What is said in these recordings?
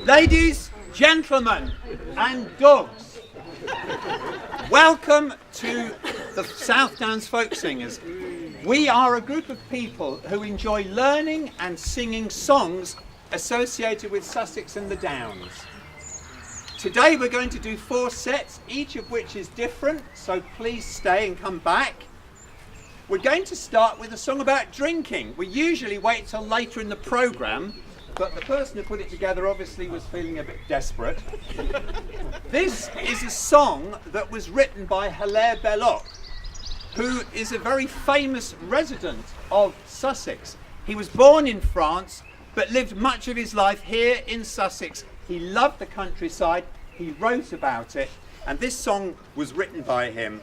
Ladies, gentlemen, and dogs, welcome to the Southdowns Folksingers. We are a group of people who enjoy learning and singing songs associated with Sussex and the Downs. Today we're going to do 4 sets, each of which is different, so please stay and come back. We're going to start with a song about drinking. We usually wait till later in the programme, but the person who put it together obviously was feeling a bit desperate. This is a song that was written by Hilaire Belloc, who is a very famous resident of Sussex. He was born in France, but lived much of his life here in Sussex. He loved the countryside, he wrote about it, and this song was written by him.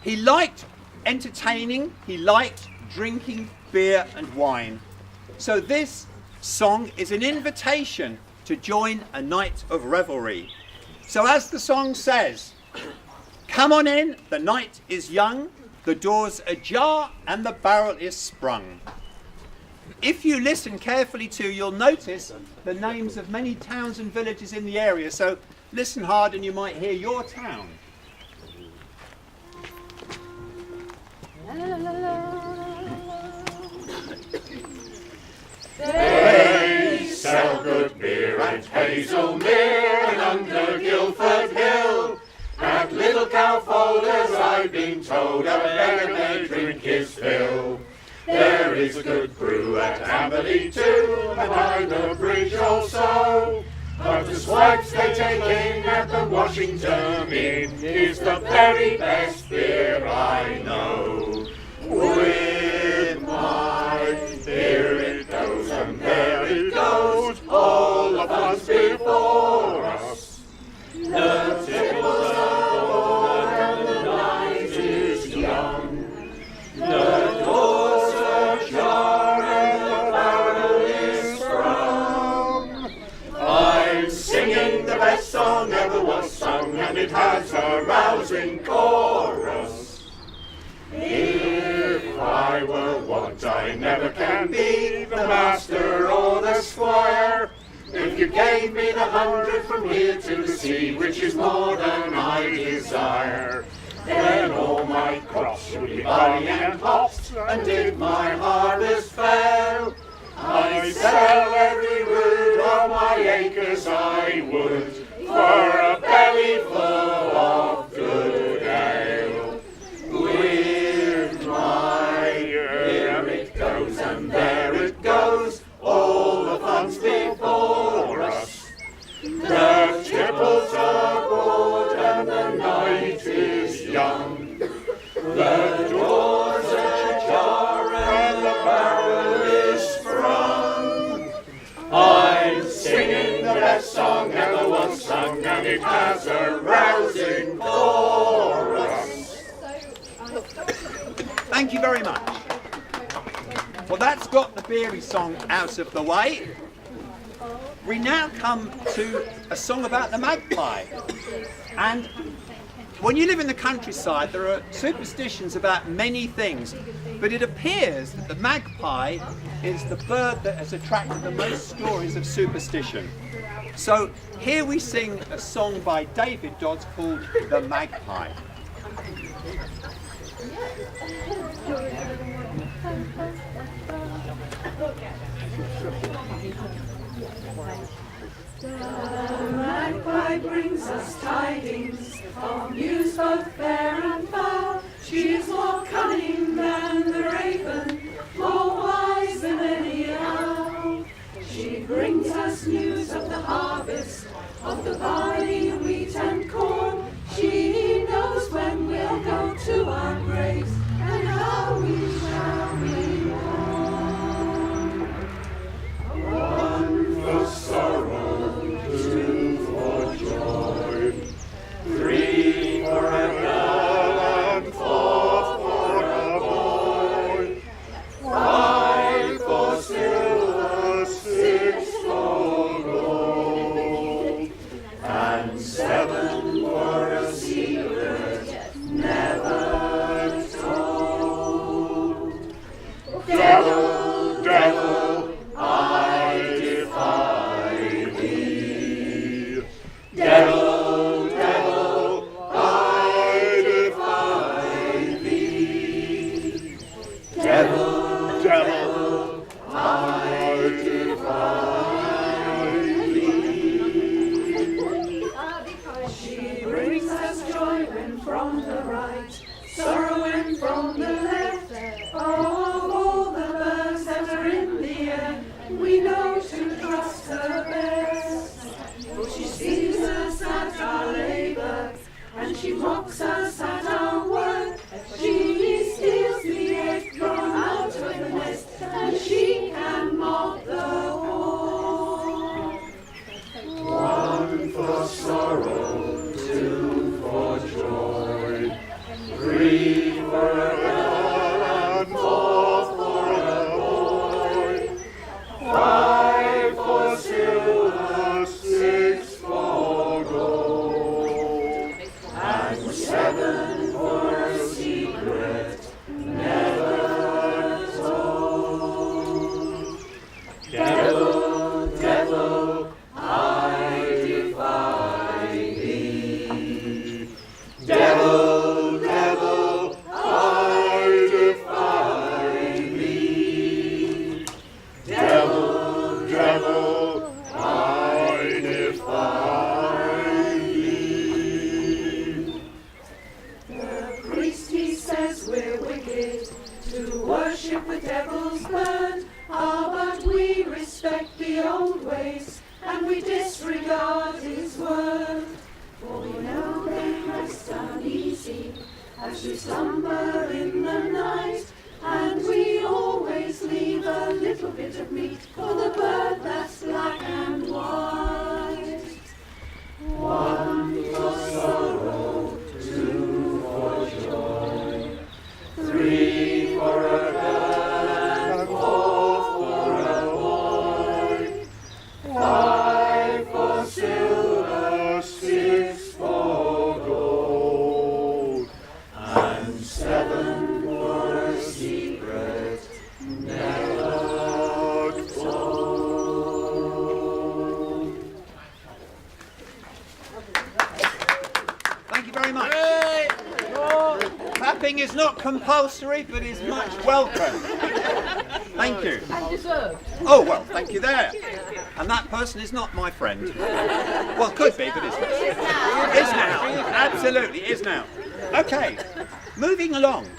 He liked entertaining, he liked drinking beer and wine. So this song is an invitation to join a night of revelry. So as the song says, come on in, the night is young, the door's ajar and the barrel is sprung. If you listen carefully too, you'll notice the names of many towns and villages in the area, so listen hard and you might hear your town. They sell good beer at Hazelmere and under Guildford Hill. At Little Cowfolders I've been told a beggar may drink his fill. There is good brew at Amberley too, and by the bridge also. But the swipes they take in at the Washington Inn is the very best beer I know. With my beer it goes and there it goes, all the fun's before us. The tables are old and the night is young. The doors ajar and the barrel is sprung. I'm singing the best song ever was sung, and it has a rousing chorus. If I were what I never can be, the master or the squire, if you gave me the 100 from here to the sea, which is more than I desire, then all my crops would be barley and hops, and did my harvest fail, I'd sell every rood of my acres I would, for a belly full of good ale. With my beer it goes and there it goes, all the fun's before us. The tipples are broad and the night is young. The doors ajar and the barrel is sprung. I'm singing the best song ever was sung, and it has a rousing chorus. Thank you very much. Well, that's got the beery song out of the way. We now come to a song about the magpie. And when you live in the countryside, there are superstitions about many things, but it appears that the magpie is the bird that has attracted the most stories of superstition. So here we sing a song by David Dodds called The Magpie. The magpie brings us tidings of news both fair and foul. She is more cunning than the raven, more wise than any owl. She brings us news of the harvest, of the barley, wheat and corn. She knows when we'll go to our graves and how we shall be born. One for sorrow, two for joy, three for a girl and 4 for a boy, 5 for silver, 6 for gold, and 7 for a sea for sorrow, 2 for joy, 3 for a girl and 4 for a boy, 5 for silver, 6 for gold, and 7 for a secret never told. Devil, devil, I defy thee. Devil, devil, I defy thee. Devil, devil, I defy thee. The priest, he says we're wicked, to worship with devil's bird. Ah, but we respect the old ways, and we disregard his word. For we know they rest uneasy as we slumber in the night, and we always leave a little bit of meat for the bird that's black and white. 1 for sorrow, 2 for joy, 3 for a girl and 4 for a boy, 5 for silver, 6 for gold, and 7 for a secret never told. Thank you very much. Clapping is not compulsory, but is much welcome. Thank you. And deserved. Oh, well, thank you there. And that person is not my friend. Well, could be, but isn't. Is now. Absolutely, is now. Okay, moving along.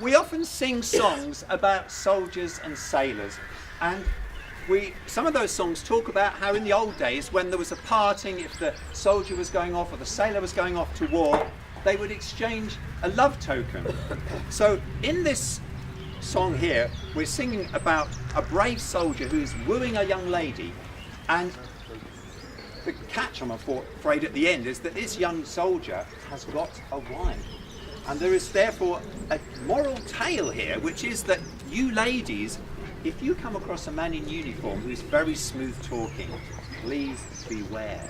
We often sing songs about soldiers and sailors, and some of those songs talk about how in the old days, when there was a parting, if the soldier was going off or the sailor was going off to war, they would exchange a love token. So in this song here, we're singing about a brave soldier who's wooing a young lady, and the catch, I'm afraid, at the end is that this young soldier has got a wife. And there is therefore a moral tale here, which is that you ladies, if you come across a man in uniform who's very smooth talking, please beware.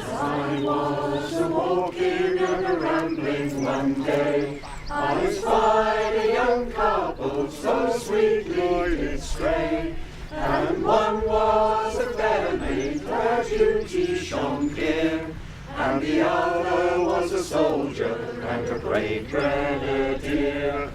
I was a-walking and a-rambling one day, I spied a young couple so sweetly did stray, and one was a fair maid, her beauty shone clear, and the other was a soldier and a brave grenadier.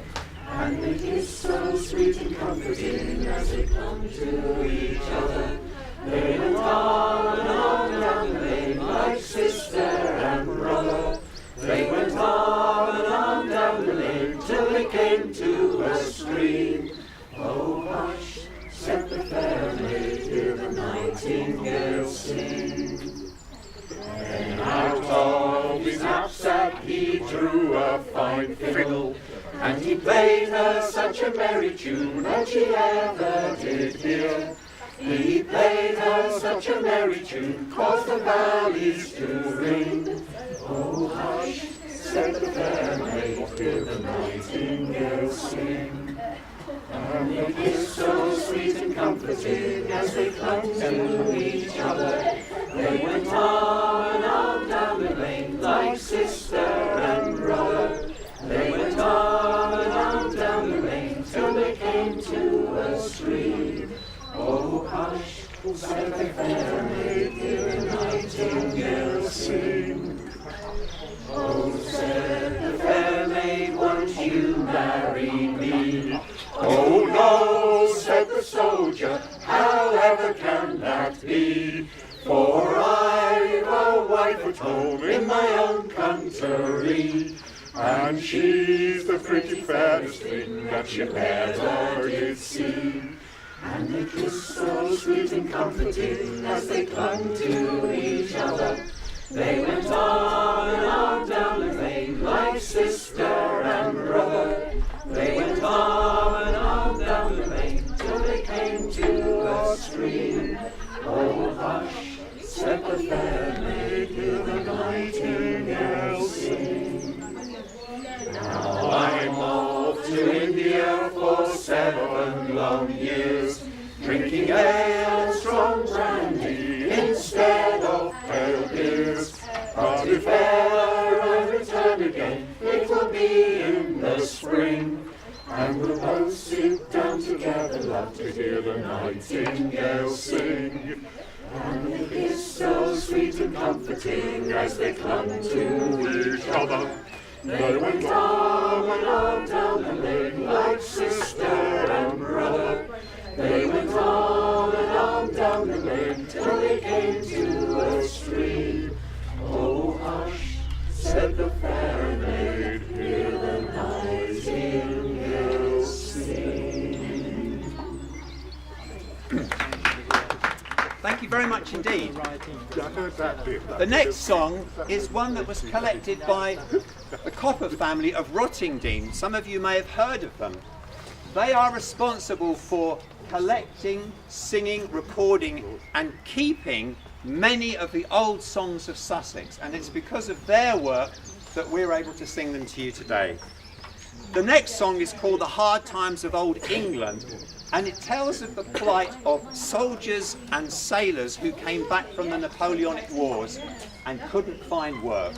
And they kissed so sweet and comforting as they clung to each other. They went on and on down the lane like sister and brother. They went on and on down the lane till they came to a stream. Oh hush, said the fair maid, hear the nightingale sing. Then out of his knapsack he drew a fine fiddle, and he played her such a merry tune that she ever did hear. He played her such a merry tune, caused the valleys to ring. Oh hush, said the fair maid, hear the nightingale sing. And they kissed so sweet and comforting as they clung to each other. They went on and on down the lane like sister and brother. They went on and on down the lane till they came to a stream. Oh hush, said the fair maid, hear the nightingale sing. Oh, said the fair maid, won't you marry me? Oh no, said the soldier, however can that be? For I've a wife at home in my own country, and she's the pretty fairest thing that you ever did see. And they kissed so sweet and comforting as they clung to each other. They went on and on down the lane like sister and brother. They went arm in arm down the lane till they came to a stream. Oh hush, said the fair maid, hear the nightingale sing. Now I'm off to India for 7 long years, drinking ale and strong brandy instead of pale beers. But if ever I return again, it will be in the spring, and we'll both sit down together, love, to hear the nightingale sing. And it is so sweet and comforting as they clung to each other. They went arm in arm down the lane like sister and brother. They went arm in arm down the lane till they came to a stream. Oh hush, said the fair maid, hear the nightingale sing. Thank you very much indeed. The next song is one that was collected by the Copper family of Rottingdean. Some of you may have heard of them. They are responsible for collecting, singing, recording and keeping many of the old songs of Sussex, and it's because of their work that we're able to sing them to you today. The next song is called The Hard Times of Old England, and it tells of the plight of soldiers and sailors who came back from the Napoleonic Wars and couldn't find work.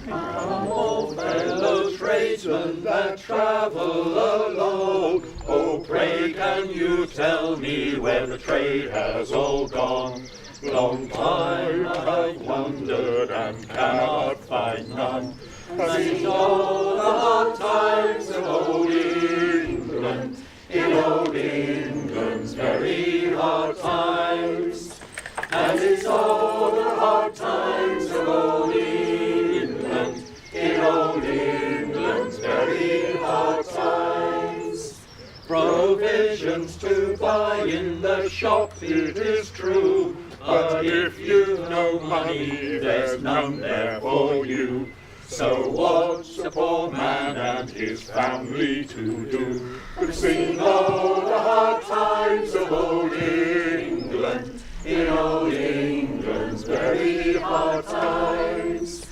Come, oh fellow tradesmen that travel alone, oh pray can you tell me where the trade has all gone? Long time I've wondered and cannot find none. Sing all the hard times of old England, in old England's very hard times. And it's all the hard times of old England, in old England's very hard times. Provisions to buy in the shop, it is true, but if you've no money, there's none there for you. So what's a poor man and his family to do but sing all the hard times of old England, in old England's very hard times?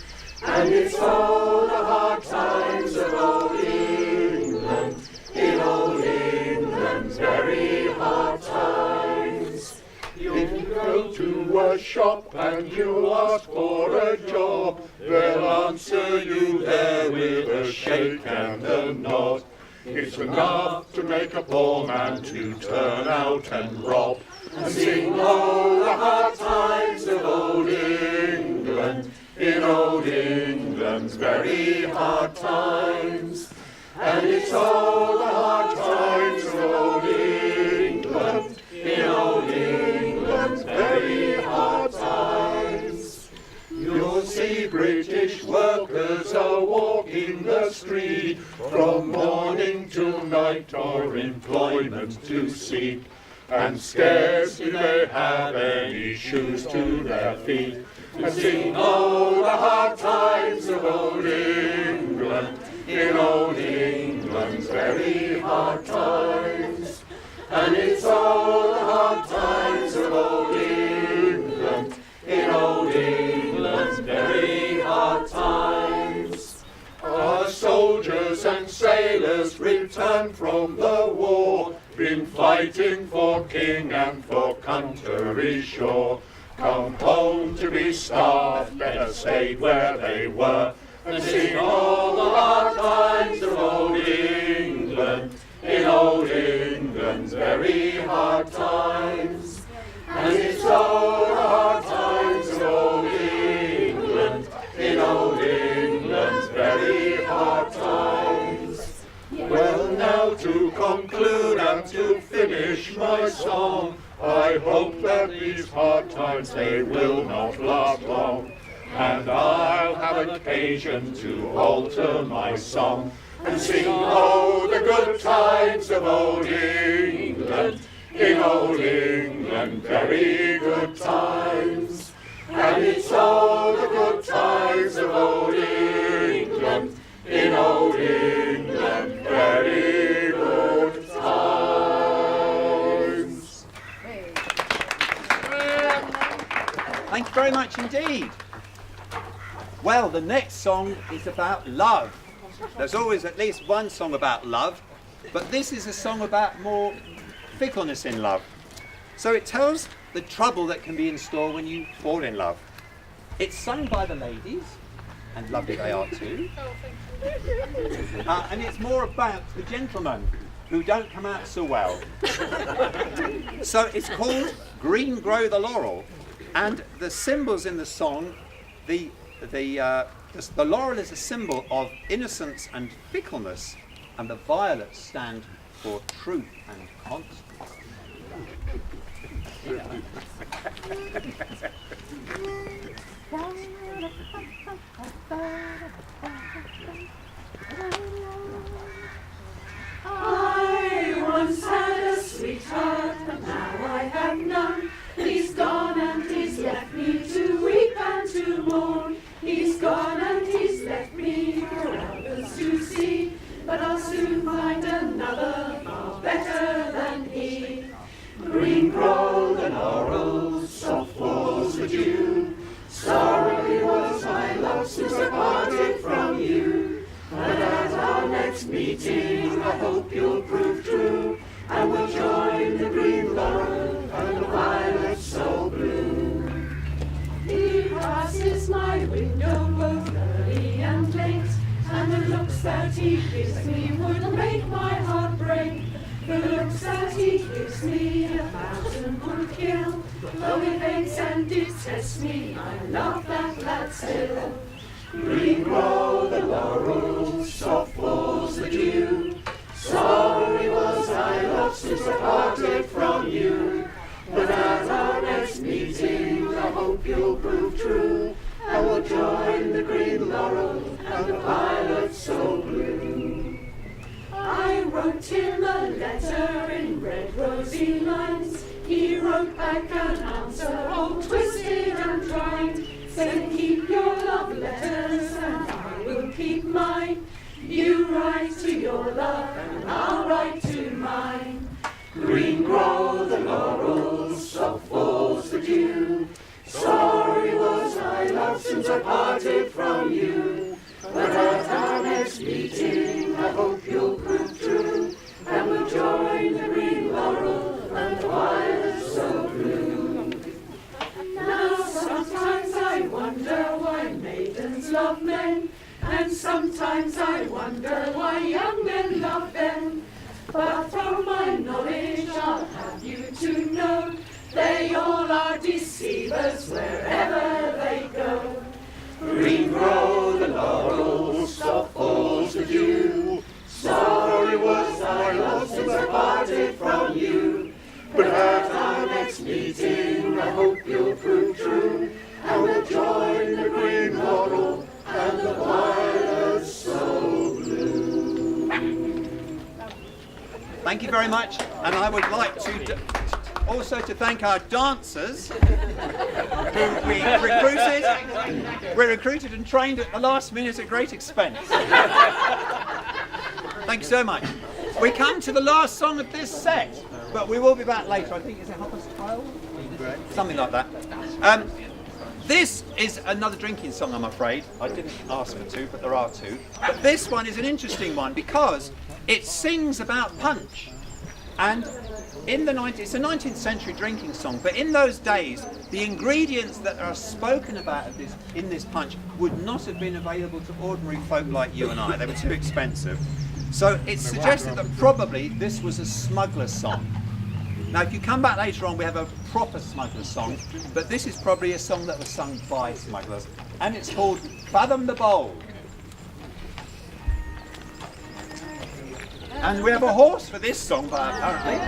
And it's all the hard times of old England, in old England's very hard times. If you go to a shop and you ask for a job, they'll answer you there with a shake and a nod. It's enough to make a poor man to turn out and rob, and sing all the hard times of old England, in old England's very hard times. And it's all the hard times of old England, in old England's very hard times. You'll see British workers are walking the street, from morning till night or employment to seek, and scarce do they have any shoes to their feet. And sing all the hard times of old England, in old England's very hard times. And it's all the hard times of old England, in old England's very hard times. Our soldiers and sailors returned from the war, been fighting for king and for country sure. Come home to be starved, better stayed where they were, and sing all the hard times of old England, in old England's very hard times. And it's all the hard times of old England, in old England's very hard times. Well, now to conclude and to finish my song, I hope that these hard times, they will not last long. and I'll have occasion to alter my song and sing, oh, the good times of old England, in old England, very good times. And it's all the good times of old England, in old England, very good times. Thank you very much indeed. Well, the next song is about love. There's always at least one song about love, but this is a song about more fickleness in love. So it tells the trouble that can be in store when you fall in love. It's sung by the ladies, and lovely they are too. And it's more about the gentlemen who don't come out so well. So it's called Green Grow the Laurel, and the symbols in the song, the laurel is a symbol of innocence and fickleness, and the violets stand for truth and constancy. I once had a sweetheart, but now I have none. He's gone and he's left me to weep and to mourn. He's gone and he's left me for others to see, but I'll soon find another far better than he. Green grow the laurels, soft falls the dew. Sorry was my love since I parted from you. But at our next meeting I hope you'll prove true, and we'll join the green laurel and the violet so blue. He passes my window both early and late, and the looks that he gives me would make my heart break. The looks that he gives me a thousand would kill, though he hates and detests me, I love that lad still. Green grow the laurels, soft falls the dew. Sorry was I lost since I parted from you, but at our next meeting I hope you'll prove true, and we'll join the green laurel and the violet so blue. I wrote him a letter in red rosy lines. He wrote back an answer all twisted and twined, saying keep your love letters and I will keep mine. You write to your love and I'll write to mine. Green grow the laurels, soft falls the dew. Sorry was I love since I parted from you, but at our next meeting I hope you'll prove true, and we'll join the green laurel and the violet so blue. Now sometimes I wonder why maidens love men, and sometimes I wonder why young men love them. But from my knowledge I'll have you to know, they all are deceivers wherever they go. Green grow the laurels, soft falls the dew. Sorry was I lost since I parted from you, but at our next meeting I hope you'll prove true, and we'll join the green laurel and the violet so blue. Thank you very much, and I would like to also to thank our dancers who we recruited and trained at the last minute at great expense. Thank you so much. We come to the last song of this set, but we will be back later. I think, is it 12:30? Something like that. This is another drinking song, I'm afraid. I didn't ask for two, but there are two. But this one is an interesting one because it sings about punch. And it's a 19th century drinking song, but in those days, the ingredients that are spoken about in this punch would not have been available to ordinary folk like you and I. They were too expensive. So it's suggested that probably this was a smuggler's song. Now, if you come back later on, we have a proper smuggler's song, but this is probably a song that was sung by smugglers, and it's called Fathom the Bold. And we have a horse for this song, apparently.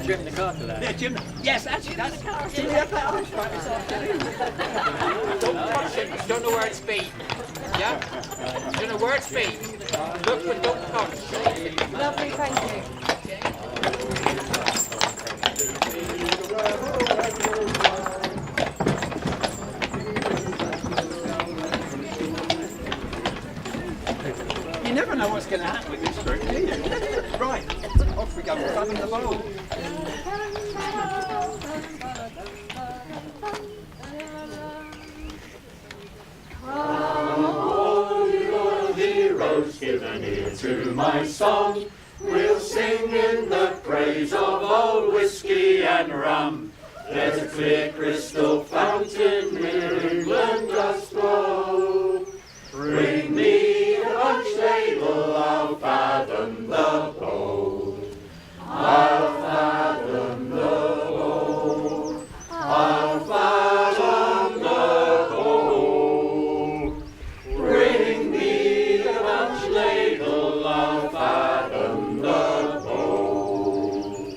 Jim the car for that. Yeah, Jim. Yes, actually, that's. Do we have that horse right this afternoon? word speed. Yeah? You know word speed. Look but don't touch. Lovely, thank you. You never know what's going to happen with this group, do you? Right, off we go, fun in the bowl. All you loyal heroes, give an ear to my song. We'll sing in the praise of old whiskey and rum. There's a clear crystal fountain near England does flow. Bring me the punch ladle, I'll fathom the bowl. I'll fathom the bowl. I'll fathom the bowl. Bring me the punch ladle, I'll fathom the bowl.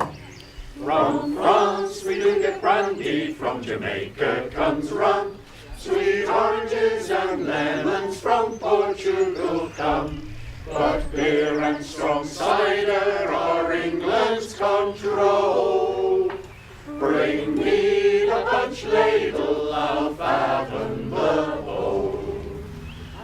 From France we do get brandy, from Jamaica comes rum. Sweet oranges and lemons from Portugal come. But beer and strong cider are England's control. Bring me the punch ladle, I'll fathom the bowl.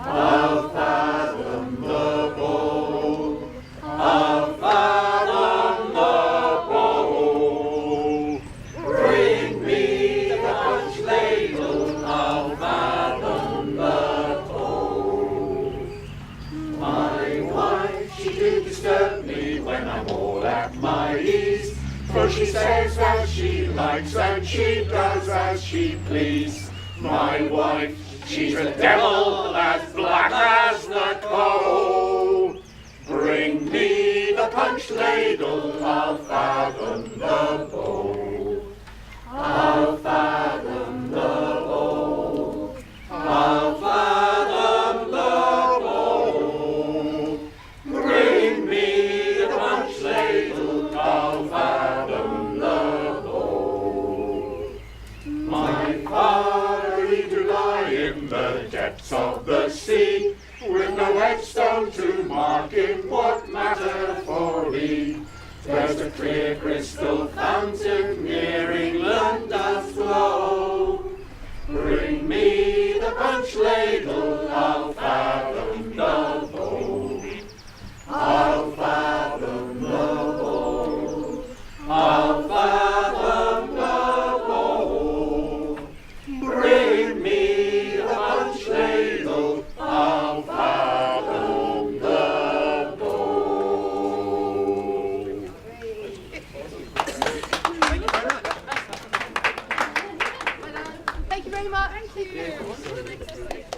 I'll fathom the bowl. I'll fathom the bowl. Bring me the punch ladle, I'll fathom the bowl. My wife, she do disturb me when I'm all at my ease, for she says as she likes and she does as she please. My wife, she's a devil as black as the coal. Bring me the punch ladle, I'll fathom the bowl. I'll fathom the bowl. I'll fathom the bowl. Bring me the punch ladle, I'll fathom the bowl. My father, he do lie in the depths of the sea, with no headstone to mark him, what matter for me? There's a clear crystal fountain near England does flow. Bring me the punch ladle, I'll fathom the bowl. I'll fathom the bowl. I'll fathom the bowl. Bring me the punch ladle, I'll fathom the bowl. Thank you very much. Thank you.